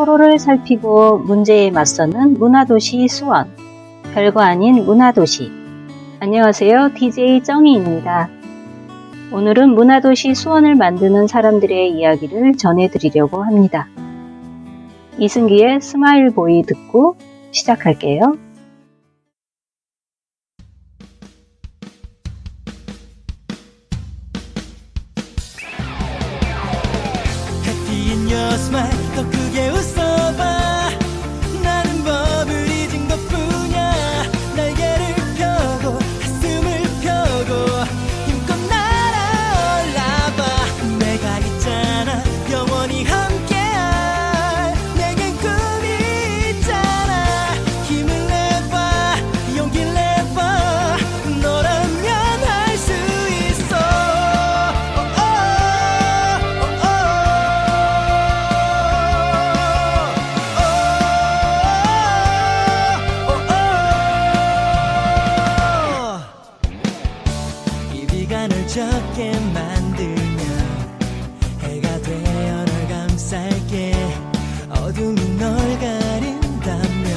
서로를 살피고 문제에 맞서는 문화도시 수원. 별거 아닌 문화도시. 안녕하세요. DJ 정희입니다. 오늘은 문화도시 수원을 만드는 사람들의 이야기를 전해드리려고 합니다. 이승기의 스마일보이 듣고 시작할게요. 더 크게 웃어봐. 나는 법을 잊은 것뿐이야. 날개를 펴고 가슴을 펴고 힘껏 날아올라봐. 내가 있잖아. 영원히 함께할 내겐 꿈이 있잖아. 힘을 내봐. 용기를 내봐. 너라면 할 수 있어. 널 적게 만들면 해가 되어 널 감쌀게. 어둠이 널 가린다면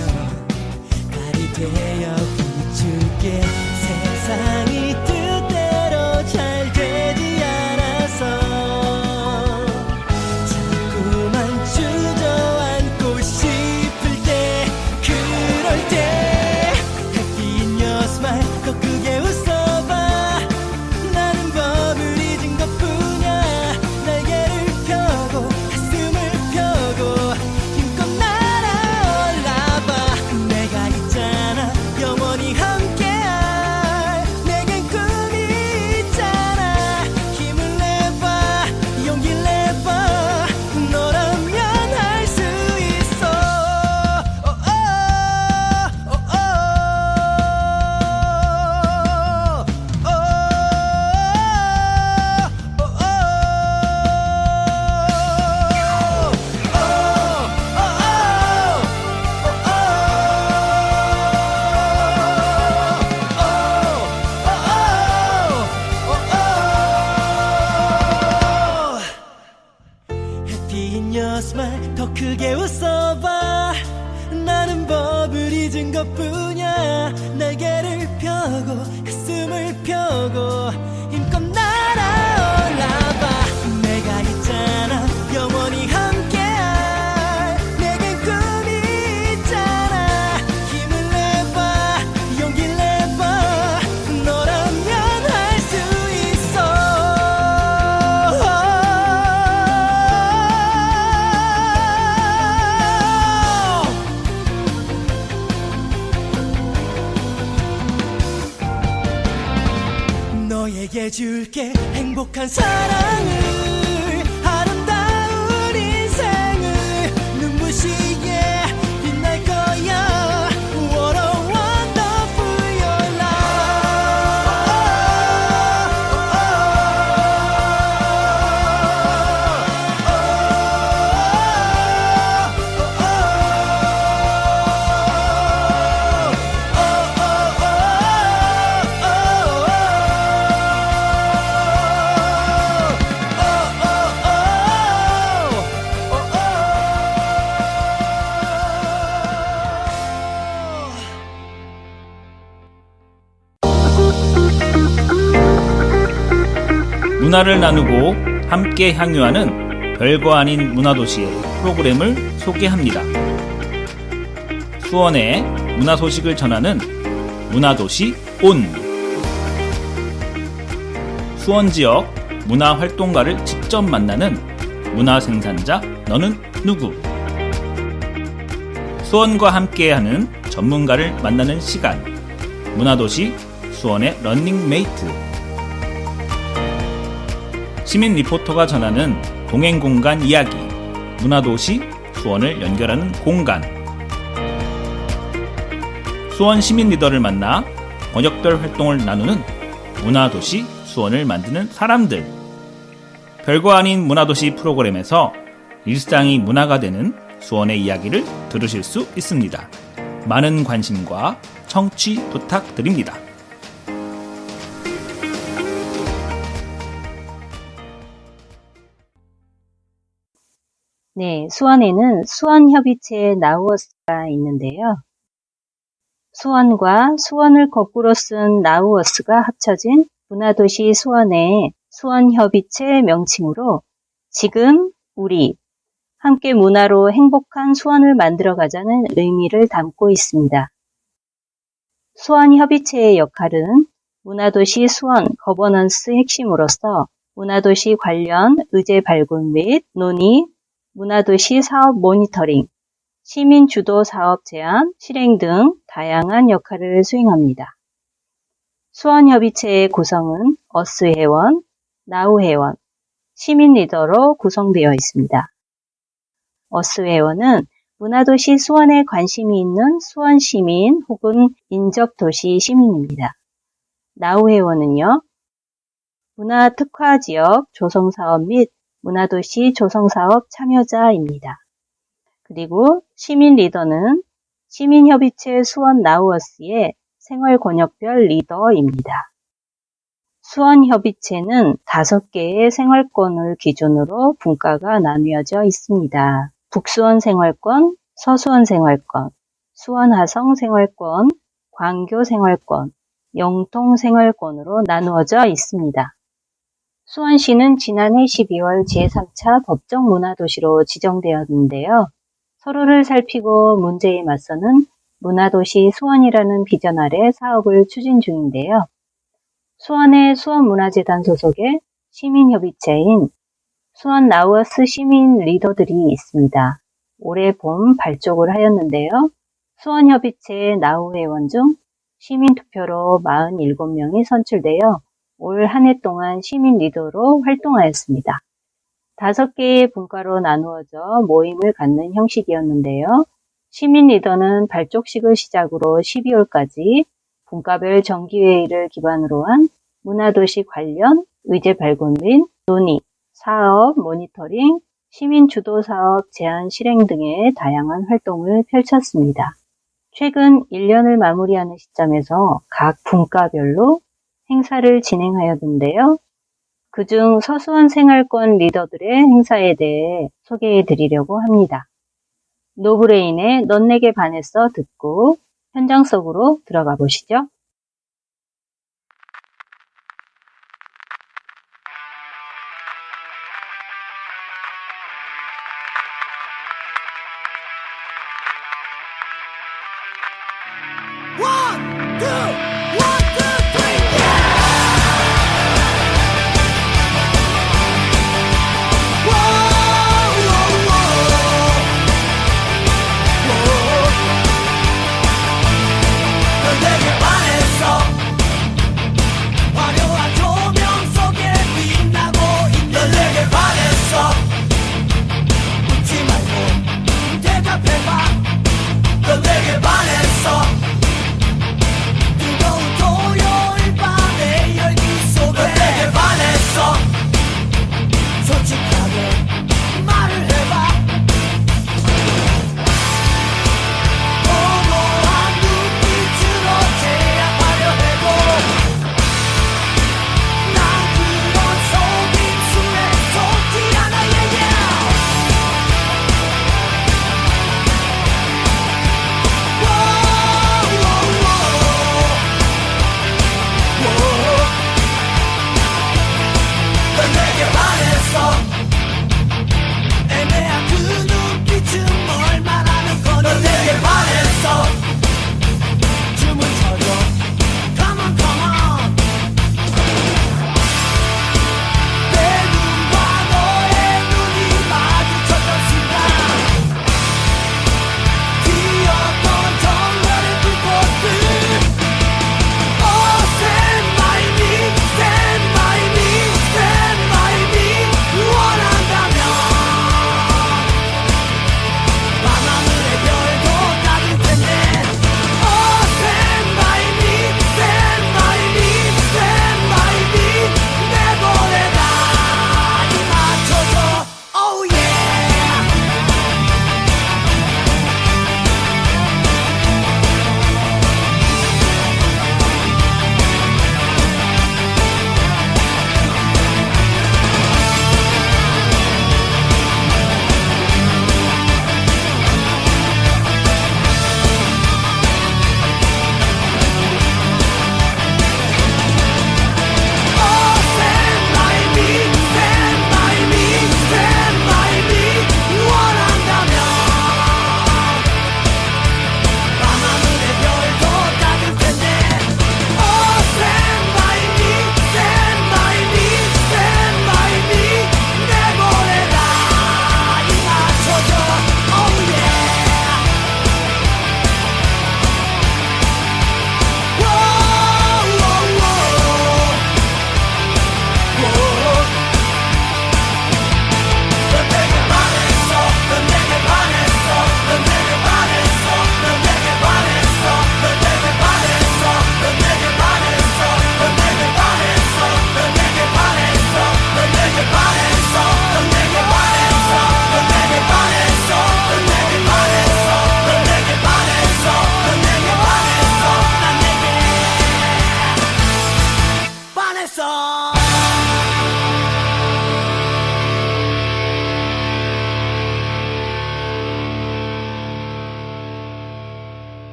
달이 되어 비출게. 세상이 뜻대로 잘 되지 않아서 자꾸만 주저앉고 싶을 때, 그럴 때 Happy in your smile. 더 크게 웃어봐. 더 크게 웃어봐. 나는 법을 잊은 것뿐이야. 날개를 펴고 가슴을 펴고 힘껏 날아올라봐. 내가 있잖아. 영원히 함께할 내겐 꿈이 있잖아. 힘을 내봐. 용기를 내봐. 너라면 할 수 있어. 너에게 줄게 행복한 사랑을, 아름다운 인생을. 눈부시게 빛날 거야. What a wonderful your 문화를 나누고 함께 향유하는 별거 아닌 문화도시의 프로그램을 소개합니다. 수원의 문화 소식을 전하는 문화도시 온. 수원 지역 문화 활동가를 직접 만나는 문화 생산자 너는 누구? 수원과 함께하는 전문가를 만나는 시간. 문화도시 수원의 런닝메이트. 시민 리포터가 전하는 동행공간 이야기. 문화도시 수원을 연결하는 공간. 수원 시민 리더를 만나 번역별 활동을 나누는 문화도시 수원을 만드는 사람들. 별거 아닌 문화도시 프로그램에서 일상이 문화가 되는 수원의 이야기를 들으실 수 있습니다. 많은 관심과 청취 부탁드립니다. 네, 수원에는 수원협의체 나우어스가 있는데요. 수원과 수원을 거꾸로 쓴 나우어스가 합쳐진 문화도시 수원의 수원협의체 명칭으로 지금 우리 함께 문화로 행복한 수원을 만들어가자는 의미를 담고 있습니다. 수원협의체의 역할은 문화도시 수원 거버넌스 핵심으로서 문화도시 관련 의제 발굴 및 논의, 문화도시 사업 모니터링, 시민 주도 사업 제안, 실행 등 다양한 역할을 수행합니다. 수원협의체의 구성은 어스 회원, 나우 회원, 시민 리더로 구성되어 있습니다. 어스 회원은 문화도시 수원에 관심이 있는 수원 시민 혹은 인접도시 시민입니다. 나우 회원은요, 문화특화지역 조성사업 및 문화도시 조성사업 참여자입니다. 그리고 시민 리더는 시민협의체 수원 나우어스의 생활권역별 리더입니다. 수원협의체는 5개의 생활권을 기준으로 분과가 나뉘어져 있습니다. 북수원 생활권, 서수원 생활권, 수원하성 생활권, 광교 생활권, 영통 생활권으로 나누어져 있습니다. 수원시는 지난해 12월 제3차 법정 문화도시로 지정되었는데요. 서로를 살피고 문제에 맞서는 문화도시 수원이라는 비전 아래 사업을 추진 중인데요. 수원의 수원문화재단 소속의 시민협의체인 수원 나우어스 시민 리더들이 있습니다. 올해 봄 발족을 하였는데요. 수원협의체 나우 회원 중 시민투표로 47명이 선출되어 올 한 해 동안 시민 리더로 활동하였습니다. 5개의 분과로 나누어져 모임을 갖는 형식이었는데요. 시민 리더는 발족식을 시작으로 12월까지 분과별 정기회의를 기반으로 한 문화도시 관련 의제 발굴 및 논의, 사업, 모니터링, 시민 주도 사업 제안 실행 등의 다양한 활동을 펼쳤습니다. 최근 1년을 마무리하는 시점에서 각 분과별로 행사를 진행하였는데요. 그중 서수원 생활권 리더들의 행사에 대해 소개해 드리려고 합니다. 노브레인의 넌 내게 반했어 듣고 현장 속으로 들어가 보시죠. One, two, one, two, three, yeah! Whoa, whoa, whoa. 넌 내게 반해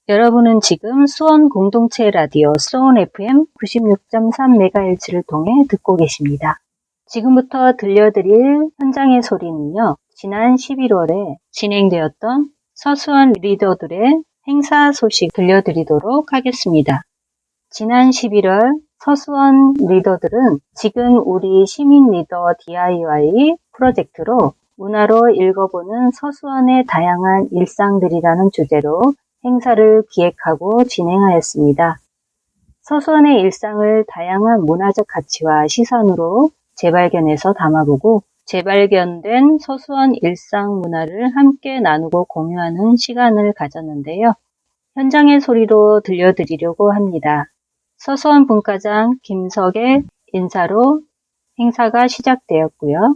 여러분은 지금 수원 공동체 라디오 수원 FM 96.3MHz를 통해 듣고 계십니다. 지금부터 들려드릴 현장의 소리는요, 지난 11월에 진행되었던 서수원 리더들의 행사 소식 들려드리도록 하겠습니다. 지난 11월 서수원 리더들은 지금 우리 시민 리더 DIY 프로젝트로 문화로 읽어보는 서수원의 다양한 일상들이라는 주제로 행사를 기획하고 진행하였습니다. 서수원의 일상을 다양한 문화적 가치와 시선으로 재발견해서 담아보고 재발견된 서수원 일상 문화를 함께 나누고 공유하는 시간을 가졌는데요. 현장의 소리로 들려드리려고 합니다. 서수원 분과장 김석의 인사로 행사가 시작되었고요.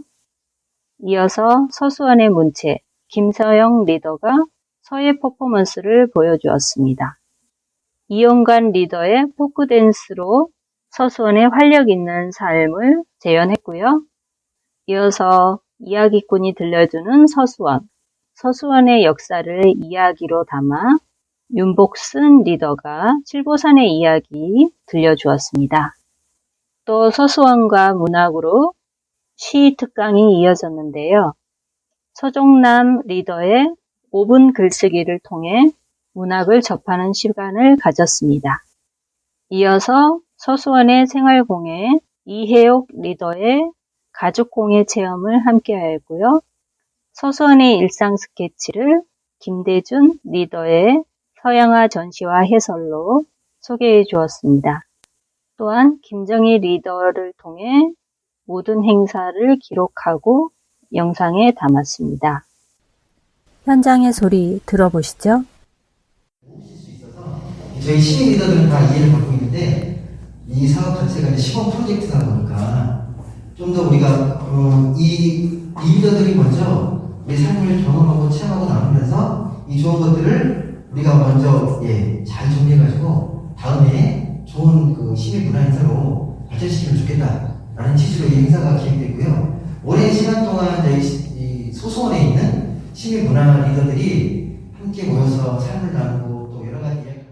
이어서 서수원의 문체 김서영 리더가 서예 퍼포먼스를 보여주었습니다. 이용관 리더의 포크댄스로 서수원의 활력 있는 삶을 재현했고요. 이어서 이야기꾼이 들려주는 서수원, 서수원의 역사를 이야기로 담아 윤복순 리더가 칠보산의 이야기 들려주었습니다. 또 서수원과 문학으로 시 특강이 이어졌는데요. 서종남 리더의 5분 글쓰기를 통해 문학을 접하는 시간을 가졌습니다. 이어서 서수원의 생활공예 이혜옥 리더의 가족공예 체험을 함께하였고요. 서수원의 일상 스케치를 김대준 리더의 서양화 전시와 해설로 소개해 주었습니다. 또한 김정희 리더를 통해 모든 행사를 기록하고 영상에 담았습니다. 현장의 소리 들어보시죠. 저희 시민 리더들은 다 이해를 받고 있는데 이 사업 자체가 이제 시범 프로젝트다 보니까 좀 더 우리가 이 리더들이 먼저 우리 삶을 경험하고 체험하고 나누면서 이 좋은 것들을 우리가 먼저 잘 정리해가지고 다음에 좋은 그 시민 문화 행사로 발전시키면 좋겠다라는 취지로 이 행사가 기획됐고요. 오랜 시간 동안 저희 이 소수원에 있는 시민 문화 리더들이 함께 모여서 삶을 나누고 또 여러 가지 이야기를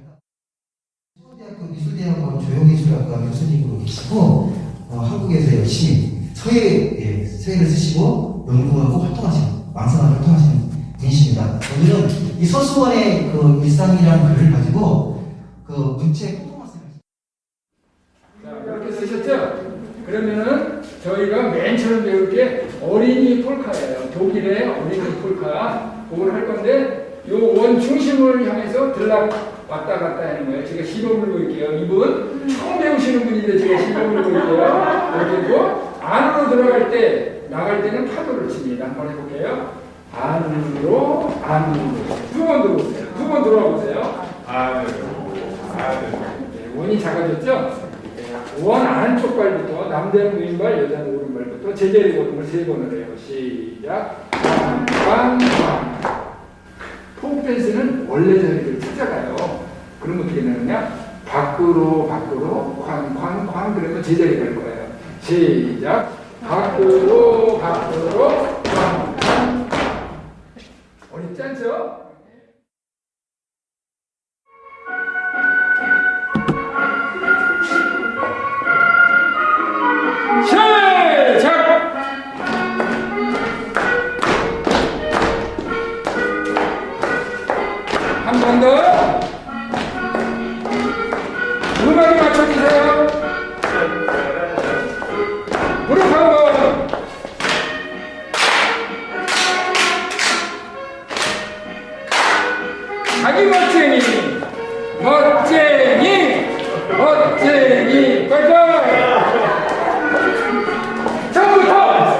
서울대학교 미술대학원 조형예술학과 교수님으로 계시고 한국에서 열심히 서예를 쓰시고 연구하고 활동하시는 왕성하게 활동하시는 분이십니다. 오늘은 이 서수원의 그 일상이라는 글을 가지고 그 문체 퍼포먼스를 자, 이렇게 쓰셨죠? 그러면은 저희가 맨 처음 배울 게 어린이 폴카예요. 독일의 어린이 폴카. 그걸 할 건데 요 원 중심을 향해서 들락 왔다 갔다 하는 거예요. 제가 시범을 보일게요. 이분 처음 배우시는 분인데 제가 시범을 보일게요. 그리고 안으로 들어갈 때 나갈 때는 파도를 칩니다. 한번 해볼게요. 안으로 두 번 들어오세요. 두 번 들어와 보세요. 네, 원이 작아졌죠? 원 안쪽 발부터 남자는 왼발, 여자는 오른발부터 제자리 걸음을 3번을 해요. 시작. 꽝꽝꽝. 포크댄스는 원래 자리를 찾아가요. 그럼 어떻게 되느냐? 밖으로 쾅쾅쾅 그러면 제자리 갈 거예요. 시작. 밖으로 쾅쾅. 어렵지 않죠? 시작! 한 번 더. 음악에 맞춰주세요. 무릎 한 번. 자기 멋쟁이. 빨빨. 처음부터!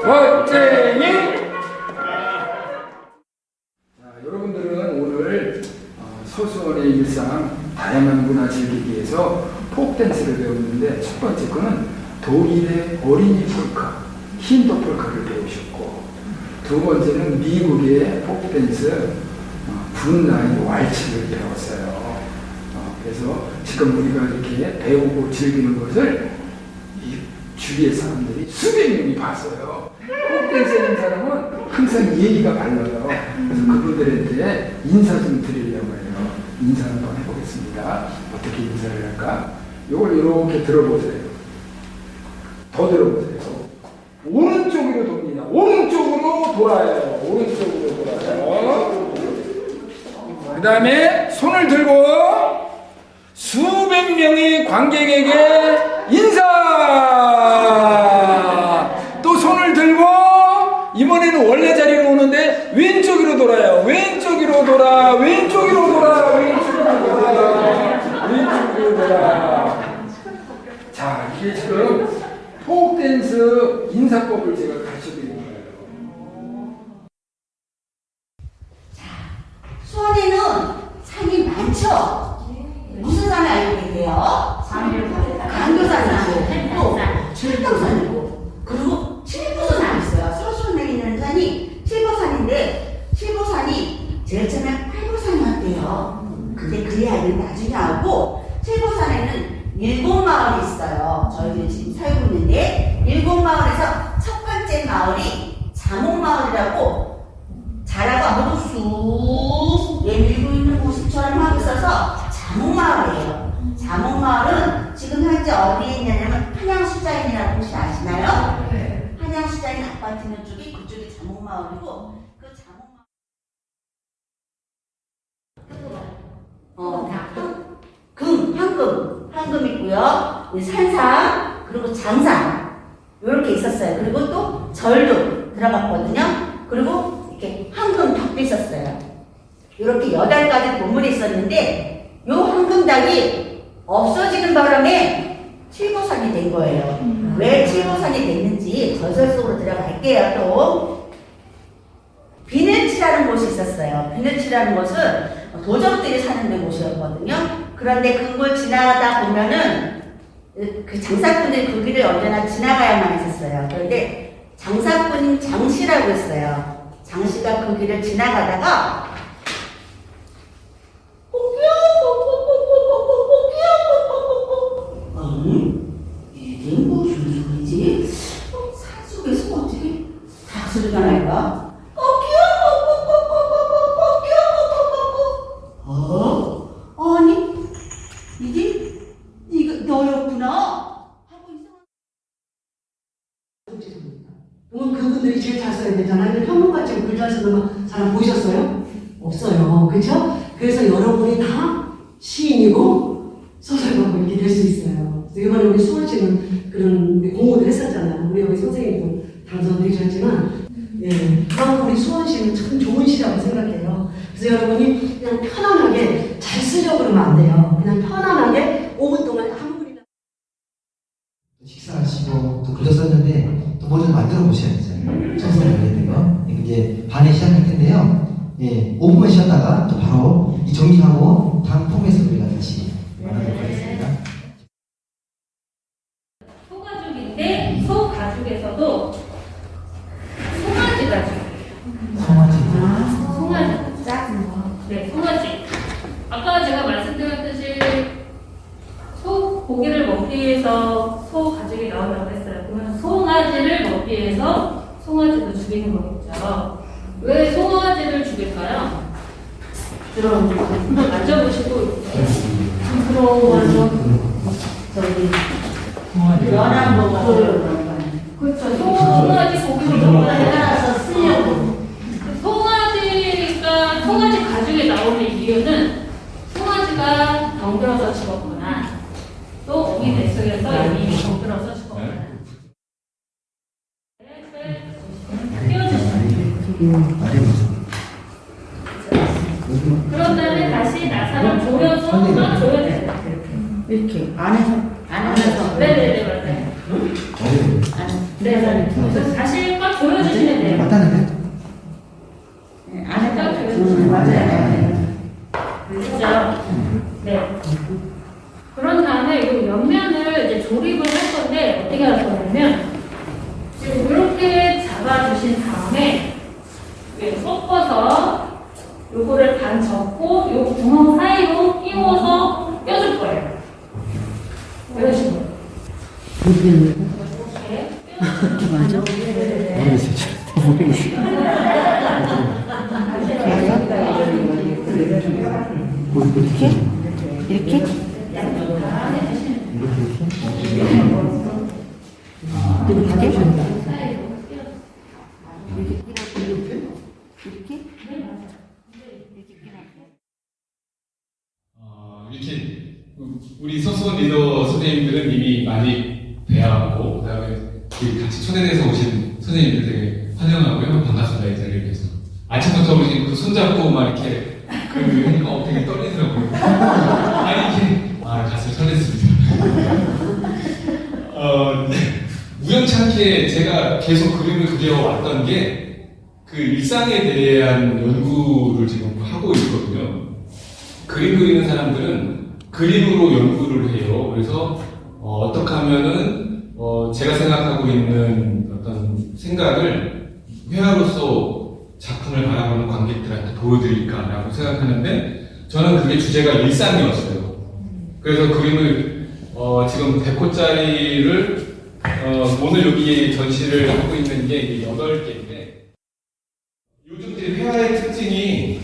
멋쟁이! 여러분들은 오늘 서수원의 일상, 다양한 문화 즐기기 위해서 포크댄스를 배웠는데 첫 번째 거는 독일의 어린이 폴카, 힌더 폴카를 배우셨고, 두 번째는 미국의 포크댄스 분나이 왈츠를 배웠어요. 그래서 지금 우리가 이렇게 배우고 즐기는 것을 이 주위의 사람들이 수백 명이 봤어요. 포크댄스 하는 사람은 항상 예의가 발라요. 그래서 그분들한테 인사 좀 드리려고 해요. 인사 한번 해보겠습니다. 어떻게 인사를 할까? 이걸 이렇게 들어보세요. 더 들어보세요. 오른쪽으로 돕니다. 오른쪽으로 돌아요. 오른쪽으로 돌아요. 그 다음에 손을 들고 수백 명의 관객에게 인사! 또 손을 들고 이번에는 원래 자리로 오는데 왼쪽으로 돌아요. 왼쪽으로 돌아. 왼쪽으로 돌아. 왼쪽으로 돌아. 왼쪽으로 돌아. 자, 이게 지금 포크댄스 인사법을 제가 가르쳐드리는 거예요. 수원에는 산이 많죠? 무슨 산 알고 계세요? 강교산이고, 칠평산이고, 그리고 칠보산이 있어요. 수원 내리는 산이 칠보산인데, 칠보산이 제일 처음에 팔보산이었대요. 근데 그 이야기는 나중에 하고, 칠보산에는 7마을이 있어요. 저희들이 지금 살고 있는데, 7마을에서 첫 번째 마을이 자목마을이라고 자라가 모두 쑥 내밀고 있는 모습처럼 하고 있어서 자목마을이에요. 자목마을은 지금 현재 어디에 있냐면 한양수자인이라는 곳이 아시나요? 네. 한양수자인 아파트 있는 쪽이 그쪽이 자목마을이고 그 자목마을 황금 있고요. 산상 그리고 장상 이렇게 있었어요. 그리고 또 절도 들어갔거든요. 그리고 이렇게 황금 닭도 있었어요. 이렇게 8가지 보물이 있었는데 요 황금 닭이 없어지는 바람에 칠보산이 된 거예요. 왜 칠보산이 됐는지 전설 속으로 들어갈게요. 또 비늘치라는 곳이 있었어요. 비늘치라는 곳은 도적들이 사는 데 곳이었거든요. 그런데 그걸 지나가다 보면은 그 장사꾼들이 그 길을 언제나 지나가야만 했었어요. 그런데 장사꾼인 장씨라고 있어요. 장씨가 그 길을 지나가다가 이게 무슨 소리지? 산속에서 어떻게 닭 소리가 날까? 아니 이거 너였구나 하고 그럼 그분들이 제일 잘 써야 되잖아요. 근데 평론가처럼 글 잘 쓰는 사람 보셨어요? 없어요. 그렇죠? 그래서 여러분이 다 시인이고 소설가고 이렇게 될 수 있어요. 그래서 이번에 우리 수원시는 그런 공부를 했었잖아요. 우리 여기 선생님도 당선되셨지만 예, 그럼 우리 수원시는 참 좋은 시라고 생각해요. 그래서 여러분이 그냥 편안하게 잘 쓰려고 그러면 안 돼요. 그냥 편안하게 5분 동안 한문이나 식사하시고 또 글도 썼는데 또 뭐 좀 만들어 보셔야 되잖아요. 정성을 올리는 거. 이제 반에 시작할 텐데요. 예, 5분만 쉬었다가 또 바로 이 정리하고 다음 폼에서 우리가 다시 만나도록 하겠습니다. 소가죽인데 소가죽에서도 송아지 가죽. 송아지. 송아지. 작은 거. 네, 송아지. 아까 제가 말씀드렸듯이 소 고기를 먹기 위해서 소 가죽이 나온다고 했어요. 그러면 송아지를 먹기 위해서 송아지도 죽이는 거겠죠. 왜 송아지를 죽일까요? 들어오고 만져보시고 들어와서 저기 연한 거가 그렇죠. 송아지 고기를 먹어서 쓰려고 송아지 가죽에 나오는 이유는 송아지가 덩그러서 죽었거나 또 어미 뱃속에서 이미 덩그러서 죽었거나 그런 다음에 다시 나사를 조여서 조여야 돼요. 이렇게 안에서 네네네 맞아요. 네, 그래서 다시 꽉 조여주시면 돼요. 맞다는데? 안에 꽉 조여주시면 맞아요. 그렇죠. 네. 그런 다음에 이 옆면을 이제 조립을 할 건데 어떻게 하세요? 요 구멍 사이로 끼워서 껴줄 거예요. 이런 식으로. 이렇게 이렇게 우리 서수원 리더 선생님들은 이미 많이 뵈어왔고 그다음에 우리 같이 초대돼서 오신 선생님들 되게 환영하고요. 반갑습니다. 이 자리에 뵈서. 아침부터 우리 그 손잡고 막 이렇게 그 하니까 되게 떨리더라고요. 아니 이게 가슴 설렜습니다. 네. 우연찮게 제가 계속 그림을 그려왔던 게 그 일상에 대한 연구를 지금 하고 있거든요. 그림 그리는 사람들은 그림으로 연구를 해요. 그래서 어떻게 하면은 제가 생각하고 있는 어떤 생각을 회화로서 작품을 바라보는 관객들한테 보여드릴까라고 생각하는데 저는 그게 주제가 일상이었어요. 그래서 그림을 지금 100호짜리를 오늘 여기 전시를 하고 있는 게 8개인데 요즘 이제 회화의 특징이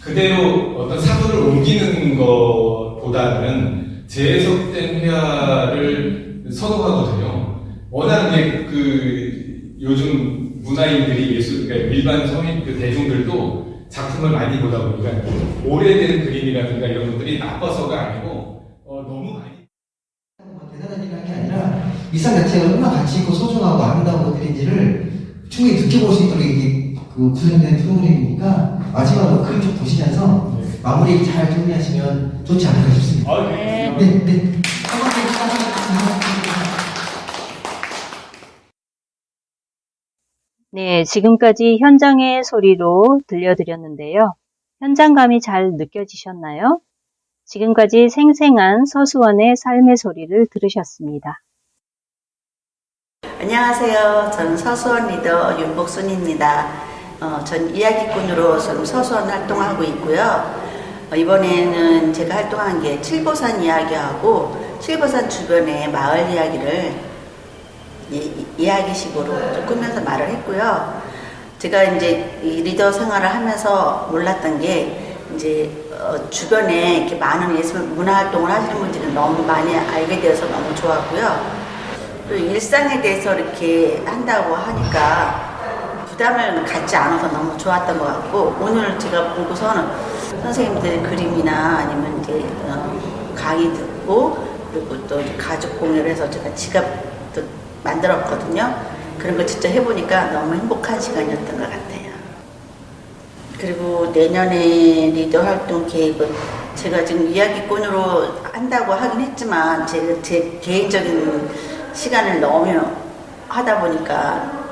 그대로 어떤 사고를 옮기는 것보다는 재해석된 회화를 선호하거든요. 워낙 이제 그 요즘 문화인들이 그러니까 일반 서민 대중들도 작품을 많이 보다 보니까 오래된 그림이라든가 이런 것들이 나빠서가 아니고 너무 많이 대단한 일을 한 게 아니라 일상 자체가 얼마나 가치 있고 소중하고 아름다운 것들인지를 충분히 느껴볼 수 있도록 이게 그 구성된 프로그램이니까 마지막으로 그림 좀 보시면서 마무리 잘 정리하시면 좋지 않을까 싶습니다. 네. 네. 네, 지금까지 현장의 소리로 들려드렸는데요. 현장감이 잘 느껴지셨나요? 지금까지 생생한 서수원의 삶의 소리를 들으셨습니다. 안녕하세요. 저는 서수원 리더 윤복순입니다. 전 이야기꾼으로 좀 서수원 활동하고 있고요. 이번에는 제가 활동한 게 칠보산 이야기하고 칠보산 주변의 마을 이야기를 이야기식으로 꾸며서 말을 했고요. 제가 이제 이 리더 생활을 하면서 몰랐던 게 이제 주변에 이렇게 많은 예술 문화 활동을 하시는 분들이 너무 많이 알게 되어서 너무 좋았고요. 또 일상에 대해서 이렇게 한다고 하니까 부담을 갖지 않아서 너무 좋았던 것 같고 오늘 제가 보고서는 선생님들의 그림이나 아니면 이제 강의 듣고 그리고 또 가족 공유를 해서 제가 지갑도 만들었거든요. 그런 거 직접 해보니까 너무 행복한 시간이었던 것 같아요. 그리고 내년에 리더 활동 계획은 제가 지금 이야기꾼으로 한다고 하긴 했지만 제 개인적인 시간을 너무 하다 보니까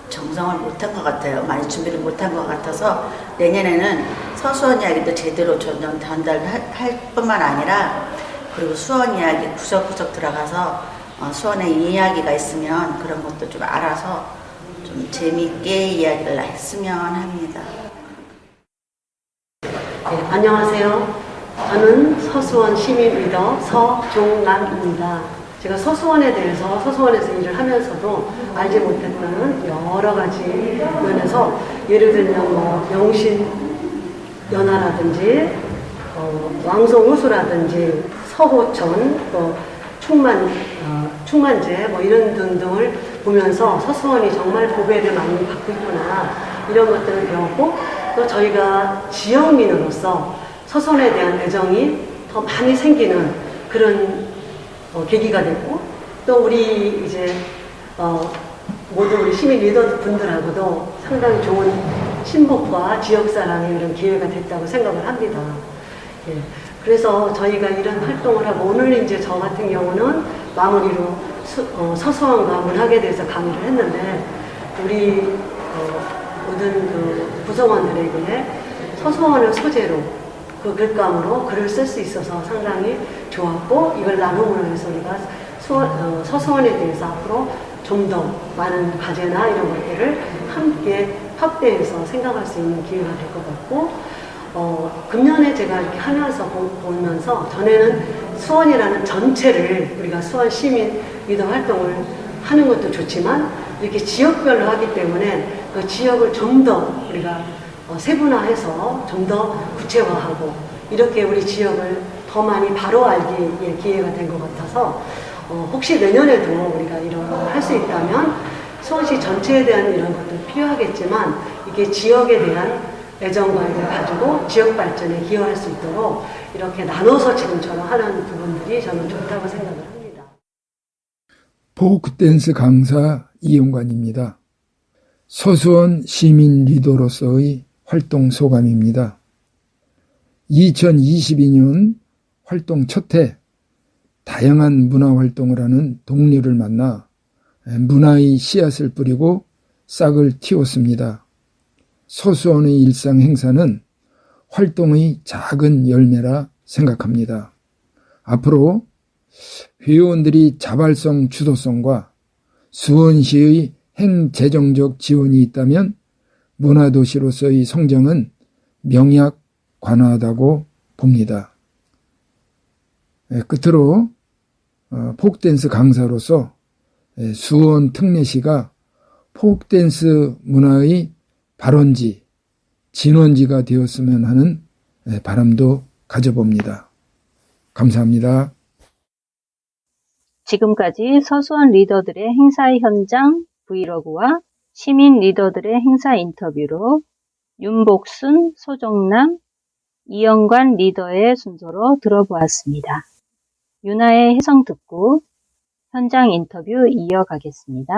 정성을 못한 것 같아요. 많이 준비를 못한 것 같아서 내년에는 서수원 이야기도 제대로 전달할 뿐만 아니라 그리고 수원 이야기 구석구석 들어가서 수원에 이야기가 있으면 그런 것도 좀 알아서 좀 재미있게 이야기를 했으면 합니다. 네, 안녕하세요. 저는 서수원 시민 리더 서종란입니다. 제가 서수원에 대해서 서수원에서 일을 하면서도 알지 못했던 여러 가지 면에서 예를 들면 뭐 영신연화라든지 왕송우수라든지 서호천 또 충만제 뭐 이런 등등을 보면서 서수원이 정말 보배를 많이 받고 있구나 이런 것들을 배웠고 또 저희가 지역민으로서 서수원에 대한 애정이 더 많이 생기는 그런 계기가 됐고 또 우리 이제 모두 우리 시민 리더 분들하고도 상당히 좋은 친목과 지역사랑의 이런 기회가 됐다고 생각을 합니다. 예. 그래서 저희가 이런 활동을 하고 오늘 이제 저 같은 경우는 마무리로 서수원과 문학에 대해서 강의를 했는데 우리 모든 그 구성원들에게 서수원을 소재로 그 글감으로 글을 쓸 수 있어서 상당히 좋았고 이걸 나눔으로 해서 우리가 서수원에 대해서 앞으로 좀 더 많은 과제나 이런 것들을 함께 확대해서 생각할 수 있는 기회가 될 것 같고 금년에 제가 이렇게 하면서 보면서 전에는 수원이라는 전체를 우리가 수원 시민 리더 활동을 하는 것도 좋지만 이렇게 지역별로 하기 때문에 그 지역을 좀 더 우리가 세분화해서 좀 더 구체화하고 이렇게 우리 지역을 더 많이 바로 알기에 기회가 된 것 같아서 혹시 내년에도 우리가 이런 걸 할 수 있다면 수원시 전체에 대한 이런 것도 필요하겠지만 이게 지역에 대한 애정과 이걸 가지고 지역 발전에 기여할 수 있도록 이렇게 나눠서 지금처럼 하는 부분들이 저는 좋다고 생각을 합니다. 포크댄스 강사 이용관입니다. 서수원 시민 리더로서의 활동 소감입니다. 2022년 활동 첫해 다양한 문화 활동을 하는 동료를 만나 문화의 씨앗을 뿌리고 싹을 틔웠습니다. 서수원의 일상 행사는 활동의 작은 열매라 생각합니다. 앞으로 회원들이 자발성 주도성과 수원시의 행재정적 지원이 있다면 문화도시로서의 성장은 명약관화하다고 봅니다. 끝으로 포크댄스 강사로서 수원 특례시가 포크댄스 문화의 발원지, 진원지가 되었으면 하는 바람도 가져봅니다. 감사합니다. 지금까지 서수원 리더들의 행사 현장 브이로그와 시민 리더들의 행사 인터뷰로 윤복순, 소정남, 이영관 리더의 순서로 들어보았습니다. 윤아의 해성 듣고 현장 인터뷰 이어가겠습니다.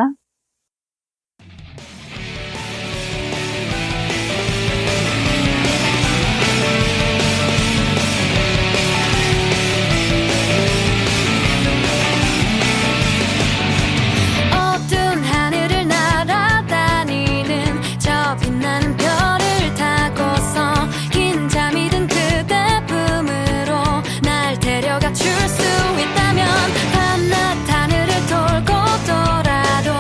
어두운 하늘을 날아다니는 저 빛나는 별을 타고서 긴 잠이 든 그대 품으로 날 데려가 줄 수 있다면 밤낮 하늘을 돌고 돌아도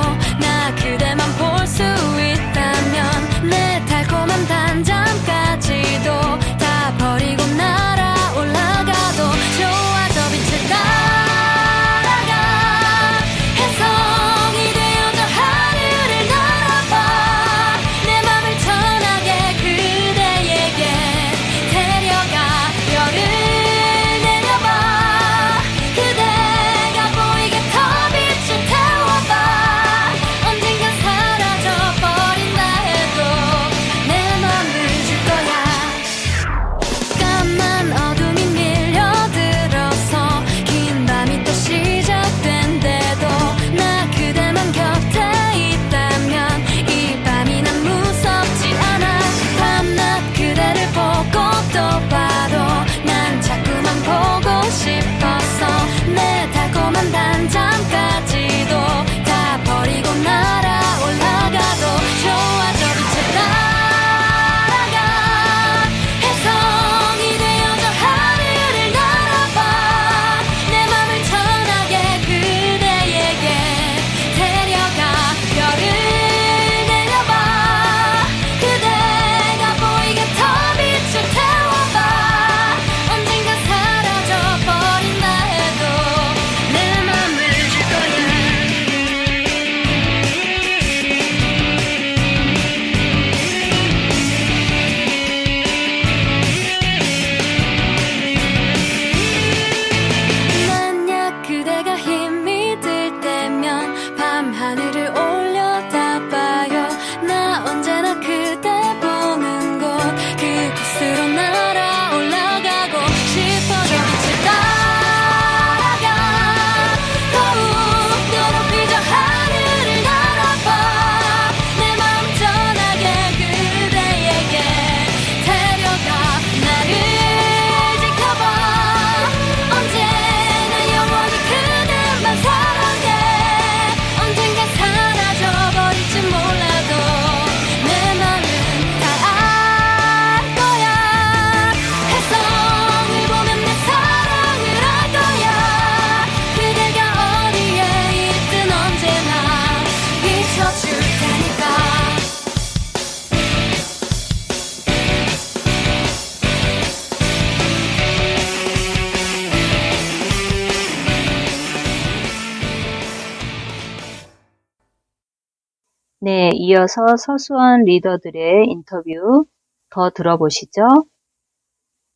네, 이어서 서수원 리더들의 인터뷰 더 들어보시죠.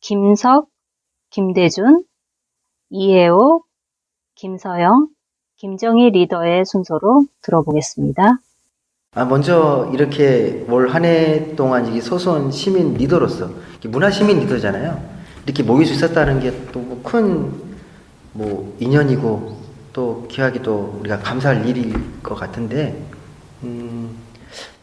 김석, 김대준, 이혜옥, 김서영, 김정희 리더의 순서로 들어보겠습니다. 먼저 이렇게 올 한 해 동안 이 소수원 시민 리더로서 문화 시민 리더잖아요. 이렇게 모일 수 있었다는 게 또 큰 인연이고 또 귀하게 또 우리가 감사할 일일 것 같은데,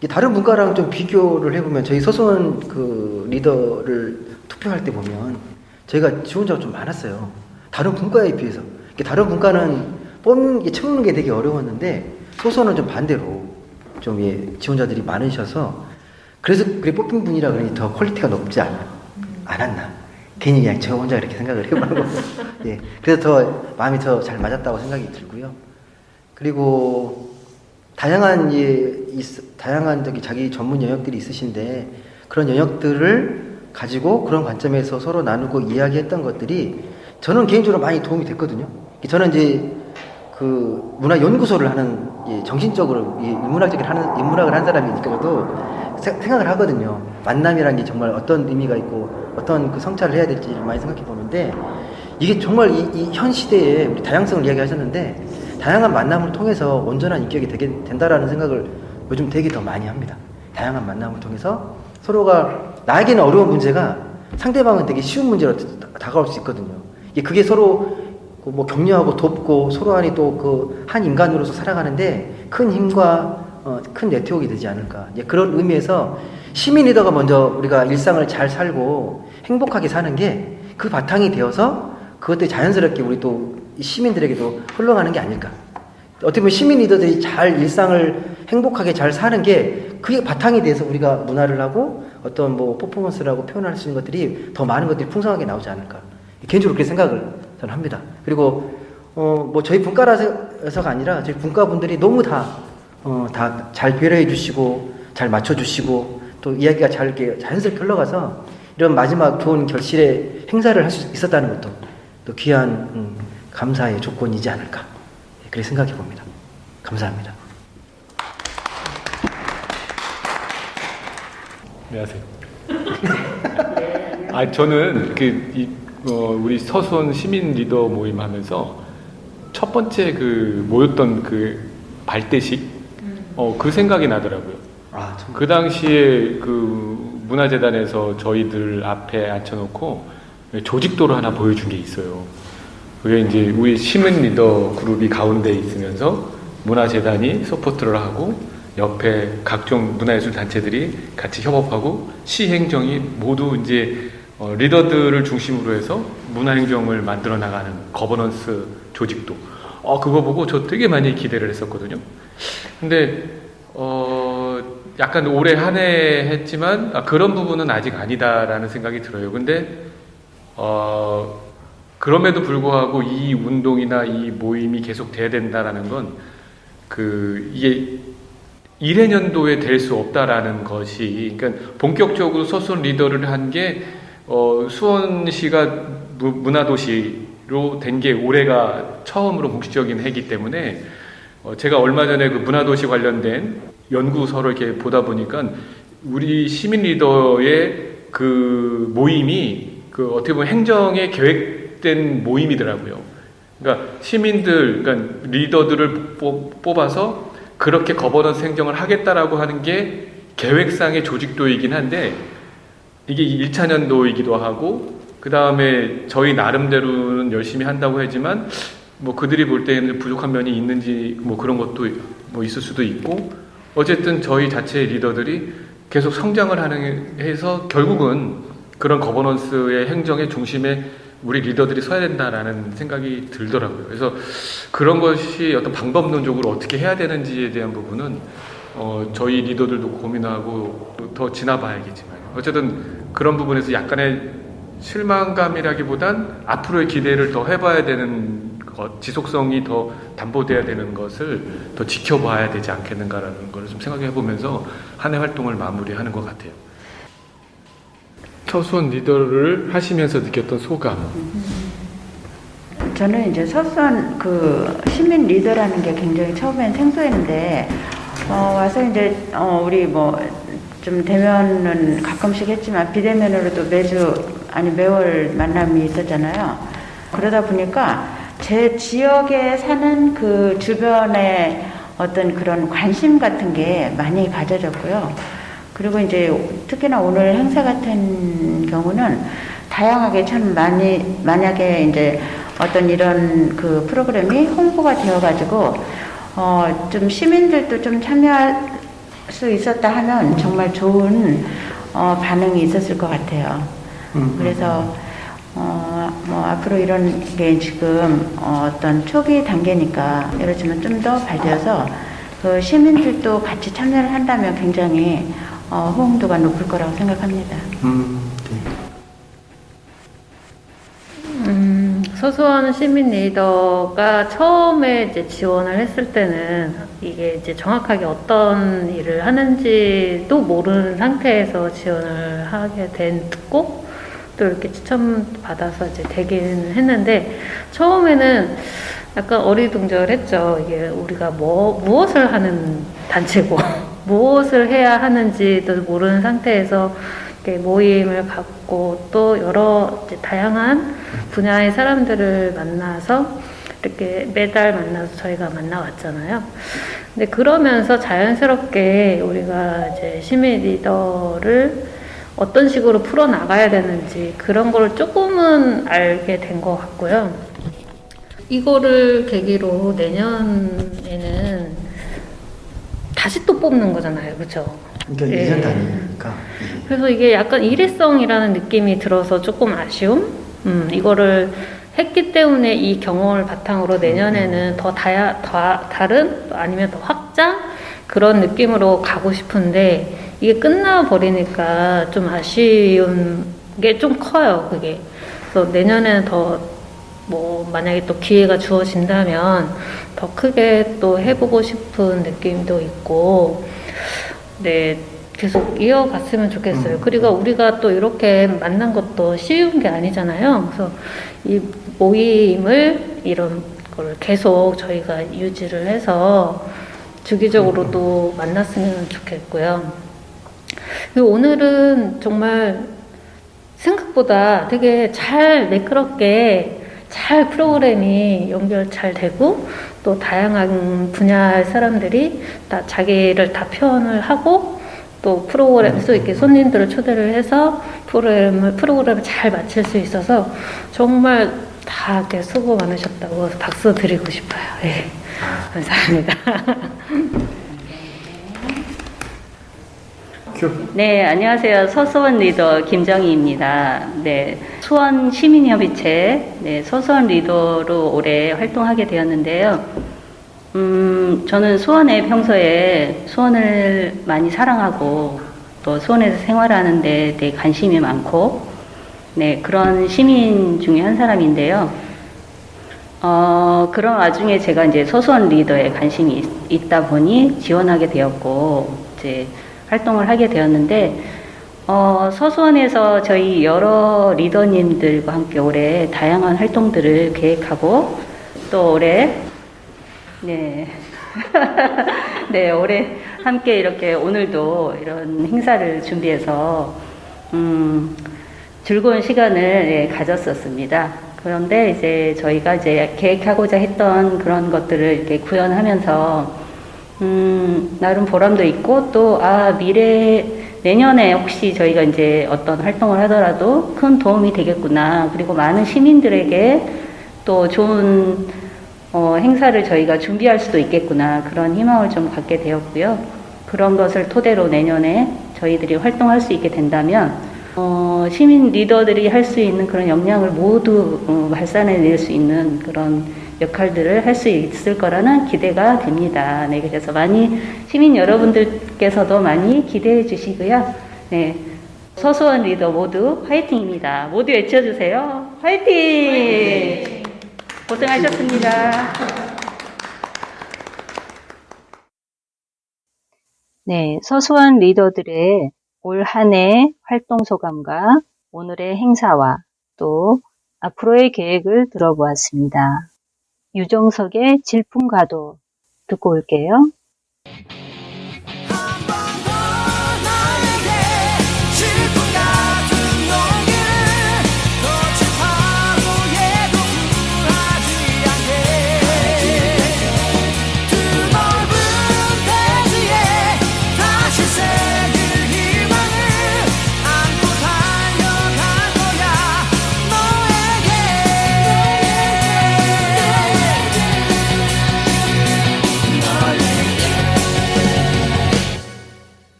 다른 문과랑 좀 비교를 해보면 저희 소수원 그 리더를 투표할 때 보면 저희가 지원자가 좀 많았어요. 다른 문과에 비해서. 다른 문과는 채우는 게 되게 어려웠는데 소수원은 좀 반대로 좀 지원자들이 많으셔서 그래서 그래 뽑힌 분이라 그러니 더 퀄리티가 높지 않았나. 괜히 그냥 저 혼자 이렇게 생각을 해보는 거고. 예. 그래서 더 마음이 더 잘 맞았다고 생각이 들고요. 그리고 다양한 자기 전문 영역들이 있으신데 그런 영역들을 가지고 그런 관점에서 서로 나누고 이야기했던 것들이 저는 개인적으로 많이 도움이 됐거든요. 저는 이제 그 문화연구소를 하는 정신적으로 인문학을 한 사람이니까 저도 생각을 하거든요. 만남이라는 게 정말 어떤 의미가 있고 어떤 그 성찰을 해야 될지를 많이 생각해 보는데 이게 정말 이 현 시대에 우리 다양성을 이야기하셨는데 다양한 만남을 통해서 온전한 인격이 된다라는 생각을 요즘 되게 더 많이 합니다. 다양한 만남을 통해서 서로가 나에게는 어려운 문제가 상대방은 되게 쉬운 문제로 다가올 수 있거든요. 그게 서로 격려하고 돕고 서로 안에 또 그 한 인간으로서 살아가는데 큰 힘과 큰 네트워크가 되지 않을까. 그런 의미에서 시민 리더가 먼저 우리가 일상을 잘 살고 행복하게 사는 게 그 바탕이 되어서 그것들이 자연스럽게 우리 또 시민들에게도 흘러가는 게 아닐까. 어떻게 보면 시민 리더들이 잘 일상을 행복하게 잘 사는 게 그게 바탕이 돼서 우리가 문화를 하고 어떤 퍼포먼스를 하고 표현할 수 있는 것들이 더 많은 것들이 풍성하게 나오지 않을까. 개인적으로 그렇게 생각을 저는 합니다. 그리고 저희 분과라서가 아니라 저희 분과분들이 너무 다 잘 배려해 주시고 잘 맞춰 주시고 또 이야기가 잘 이렇게 자연스럽게 흘러가서 이런 마지막 좋은 결실의 행사를 할 수 있었다는 것도 또 귀한 감사의 조건이지 않을까. 그렇게 생각해 봅니다. 감사합니다. 안녕하세요. 저는 우리 서수원 시민 리더 모임 하면서 첫 번째 모였던 발대식 그 생각이 나더라고요. 그 당시에 문화재단에서 저희들 앞에 앉혀놓고 조직도를 하나 보여준 게 있어요. 그게 이제 우리 시민 리더 그룹이 가운데 있으면서 문화재단이 서포트를 하고 옆에 각종 문화예술 단체들이 같이 협업하고 시행정이 모두 이제 리더들을 중심으로 해서 문화행정을 만들어 나가는 거버넌스 조직도. 그거 보고 저 되게 많이 기대를 했었거든요. 근데 약간 올해 한 해 했지만 그런 부분은 아직 아니다라는 생각이 들어요. 근데 그럼에도 불구하고 이 운동이나 이 모임이 계속 돼야 된다라는 건 이게 1회년도에 될 수 없다라는 것이, 그러니까 본격적으로 서수원 리더를 한 게 수원시가 문화도시로 된 게 올해가 처음으로 공식적인 해이기 때문에 제가 얼마 전에 문화도시 관련된 연구서를 이렇게 보다 보니까 우리 시민 리더의 모임이 어떻게 보면 행정에 계획된 모임이더라고요. 그러니까 시민들, 그러니까 리더들을 뽑아서 그렇게 거버넌스 행정을 하겠다라고 하는 게 계획상의 조직도이긴 한데 이게 1차년도이기도 하고 그 다음에 저희 나름대로는 열심히 한다고 하지만 그들이 볼 때는 부족한 면이 있는지 그런 것도 있을 수도 있고 어쨌든 저희 자체의 리더들이 계속 성장을 해서 결국은 그런 거버넌스의 행정의 중심에 우리 리더들이 서야 된다라는 생각이 들더라고요. 그래서 그런 것이 어떤 방법론적으로 어떻게 해야 되는지에 대한 부분은 저희 리더들도 고민하고 더 지나봐야겠지만 어쨌든 그런 부분에서 약간의 실망감이라기보단 앞으로의 기대를 더 해봐야 되는 것, 지속성이 더 담보돼야 되는 것을 더 지켜봐야 되지 않겠는가라는 걸 좀 생각해보면서 한 해 활동을 마무리하는 것 같아요. 서수원 리더를 하시면서 느꼈던 소감. 저는 이제 서수원 시민 리더라는 게 굉장히 처음엔 생소했는데 와서 이제 우리 뭐 좀 대면은 가끔씩 했지만 비대면으로도 매월 만남이 있었잖아요. 그러다 보니까 제 지역에 사는 그 주변에 어떤 그런 관심 같은 게 많이 가져졌고요. 그리고 이제 특히나 오늘 행사 같은 경우는 다양하게 참 만약에 이제 어떤 이런 그 프로그램이 홍보가 되어가지고 좀 시민들도 좀 참여할 수 있었다 하면 정말 좋은 반응이 있었을 것 같아요. 그래서 뭐 앞으로 이런 게 지금 어떤 초기 단계니까 이러지만 좀 더 발전해서 그 시민들도 같이 참여를 한다면 굉장히 호응도가 높을 거라고 생각합니다. 소소한 시민 리더가 처음에 이제 지원을 했을 때는 이게 이제 정확하게 어떤 일을 하는지도 모르는 상태에서 지원을 하게 됐고 또 이렇게 추천받아서 이제 되긴 했는데 처음에는 약간 어리둥절했죠. 이게 우리가 무엇을 하는 단체고 무엇을 해야 하는지도 모르는 상태에서 이렇게 모임을 갖고 또 여러 이제 다양한 분야의 사람들을 만나서 이렇게 매달 만나서 저희가 만나왔잖아요. 근데 그러면서 자연스럽게 우리가 이제 시민 리더를 어떤 식으로 풀어나가야 되는지 그런 걸 조금은 알게 된 것 같고요. 이거를 계기로 내년에는 다시 또 뽑는 거잖아요. 그렇죠? 그러니까 예. 2년 단위니까. 그래서 이게 약간 일회성이라는 느낌이 들어서 조금 아쉬움? 이거를 했기 때문에 이 경험을 바탕으로 내년에는 더 다른 아니면 더 확장 그런 느낌으로 가고 싶은데 이게 끝나버리니까 좀 아쉬운 게 좀 커요. 그게. 그래서 내년에는 더 뭐 만약에 또 기회가 주어진다면 더 크게 또 해보고 싶은 느낌도 있고 네. 계속 이어갔으면 좋겠어요. 그리고 우리가 또 이렇게 만난 것도 쉬운 게 아니잖아요. 그래서 이 모임을 이런 걸 계속 저희가 유지를 해서 주기적으로도 만났으면 좋겠고요. 그리고 오늘은 정말 생각보다 되게 잘 매끄럽게 잘 프로그램이 연결 잘 되고 또 다양한 분야의 사람들이 다 자기를 다 표현을 하고 또 프로그램에서 이렇게 손님들을 초대를 해서 프로그램을 잘 마칠 수 있어서 정말 다 이렇게 수고 많으셨다고 박수 드리고 싶어요. 네. 감사합니다. 네, 안녕하세요. 서수원 리더 김정희입니다. 네, 수원 시민협의체 서수원 리더로 올해 활동하게 되었는데요. 저는 수원에 평소에 수원을 많이 사랑하고 또 수원에서 생활하는 데 되게 관심이 많고 네, 그런 시민 중에 한 사람인데요. 그런 와중에 제가 이제 서수원 리더에 관심이 있다 보니 지원하게 되었고 이제 활동을 하게 되었는데 서수원에서 저희 여러 리더님들과 함께 올해 다양한 활동들을 계획하고 또 올해 네. 네, 올해 함께 이렇게 오늘도 이런 행사를 준비해서 즐거운 시간을 가졌었습니다. 그런데 이제 저희가 이제 계획하고자 했던 그런 것들을 이렇게 구현하면서 나름 보람도 있고 또 내년에 혹시 저희가 이제 어떤 활동을 하더라도 큰 도움이 되겠구나. 그리고 많은 시민들에게 또 좋은 행사를 저희가 준비할 수도 있겠구나. 그런 희망을 좀 갖게 되었고요. 그런 것을 토대로 내년에 저희들이 활동할 수 있게 된다면 시민 리더들이 할 수 있는 그런 역량을 모두 발산해낼 수 있는 그런 역할들을 할 수 있을 거라는 기대가 됩니다. 네, 그래서 많이 시민 여러분들께서도 많이 기대해 주시고요. 네, 서수원 리더 모두 화이팅입니다. 모두 외쳐주세요. 화이팅! 고생하셨습니다. 네, 서수원 리더들의 올 한 해 활동 소감과 오늘의 행사와 또 앞으로의 계획을 들어보았습니다. 유정석의 질풍가도 듣고 올게요.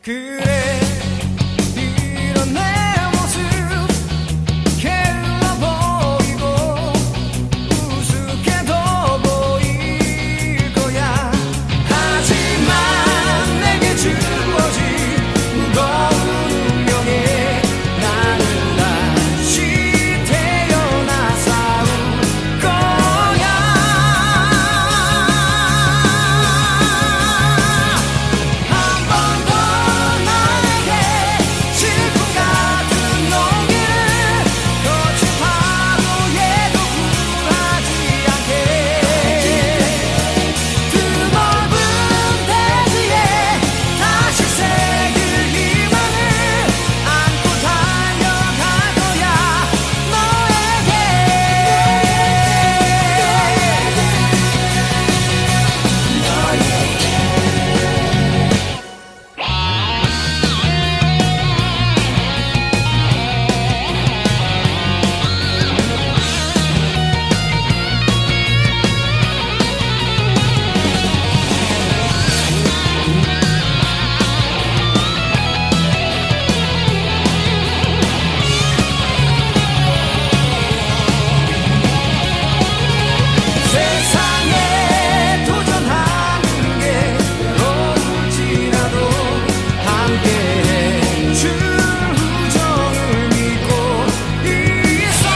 그래 이런 내 모습 게을러 보이고 우습게도 보일 거야. 하지만 내게 주어진 무거운 운명에 나는 다시 태어나 싸울 거야. 한 번 더 나에게 슬픔 같은 용기를 거친 파도에도 굴하지 않게 그 넓은 대지에 다시 새길 희망을 안고 달려갈 거야. 너에게 세상에 도전하는 게 어려울지라도 함께해 줄 우정을 믿고 있어.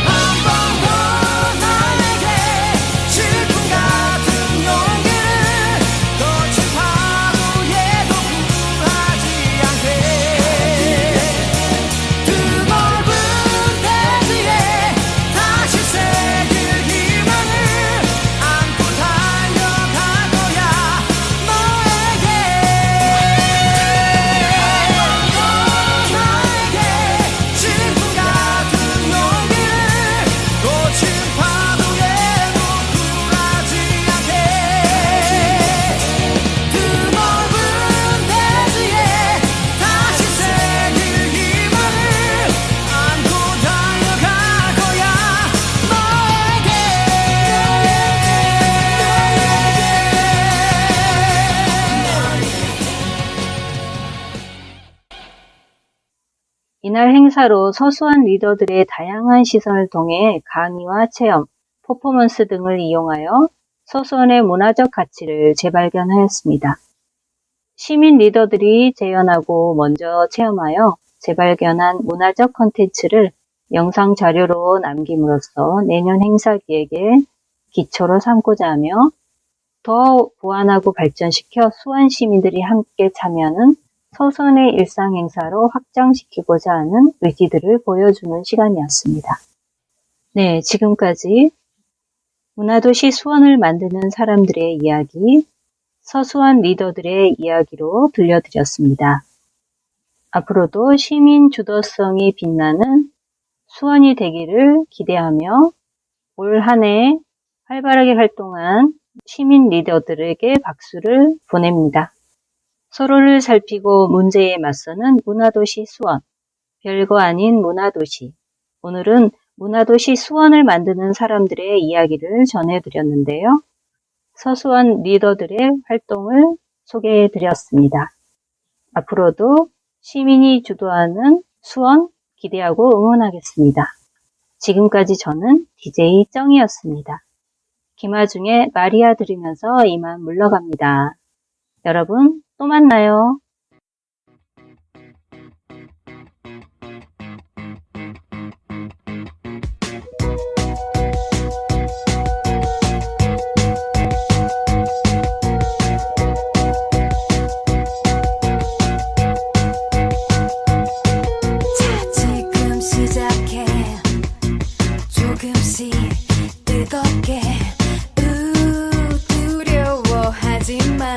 한 번 더 나에게 슬픔 같은 용기를 거친 파도에도 굴하지 않게 그 넓은 대지에 다시 새길 희망을 안고 달려갈 거야. 너에게 나에게 슬픔 같은 용기를 거친 파도에도 굴하지 않게 그 넓은 대지에 다시 새길 희망을 안고 달려갈 거야. 너에게 이날 행사로 서수원 리더들의 다양한 시선을 통해 강의와 체험, 퍼포먼스 등을 이용하여 서수원의 문화적 가치를 재발견하였습니다. 시민 리더들이 재현하고 먼저 체험하여 재발견한 문화적 콘텐츠를 영상 자료로 남김으로써 내년 행사 기획에 기초로 삼고자 하며 더 보완하고 발전시켜 수원 시민들이 함께 참여하는 서수원의 일상 행사로 확장시키고자 하는 의지들을 보여주는 시간이었습니다. 네, 지금까지 문화도시 수원을 만드는 사람들의 이야기, 서수원 리더들의 이야기로 들려드렸습니다. 앞으로도 시민 주도성이 빛나는 수원이 되기를 기대하며 올 한 해 활발하게 활동한 시민 리더들에게 박수를 보냅니다. 서로를 살피고 문제에 맞서는 문화도시 수원, 별거 아닌 문화도시. 오늘은 문화도시 수원을 만드는 사람들의 이야기를 전해드렸는데요. 서수원 리더들의 활동을 소개해드렸습니다. 앞으로도 시민이 주도하는 수원 기대하고 응원하겠습니다. 지금까지 저는 DJ 쩡이었습니다. 김아중의 마리아 들으면서 이만 물러갑니다. 여러분 또 만나요. 자, 지금 시작해 조금씩 뜨겁게 두려워하지만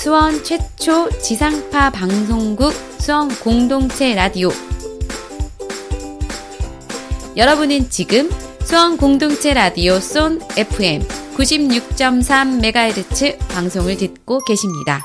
수원 최초 지상파 방송국 수원 공동체 라디오. 여러분은 지금 수원 공동체 라디오 쏜 FM 96.3MHz 방송을 듣고 계십니다.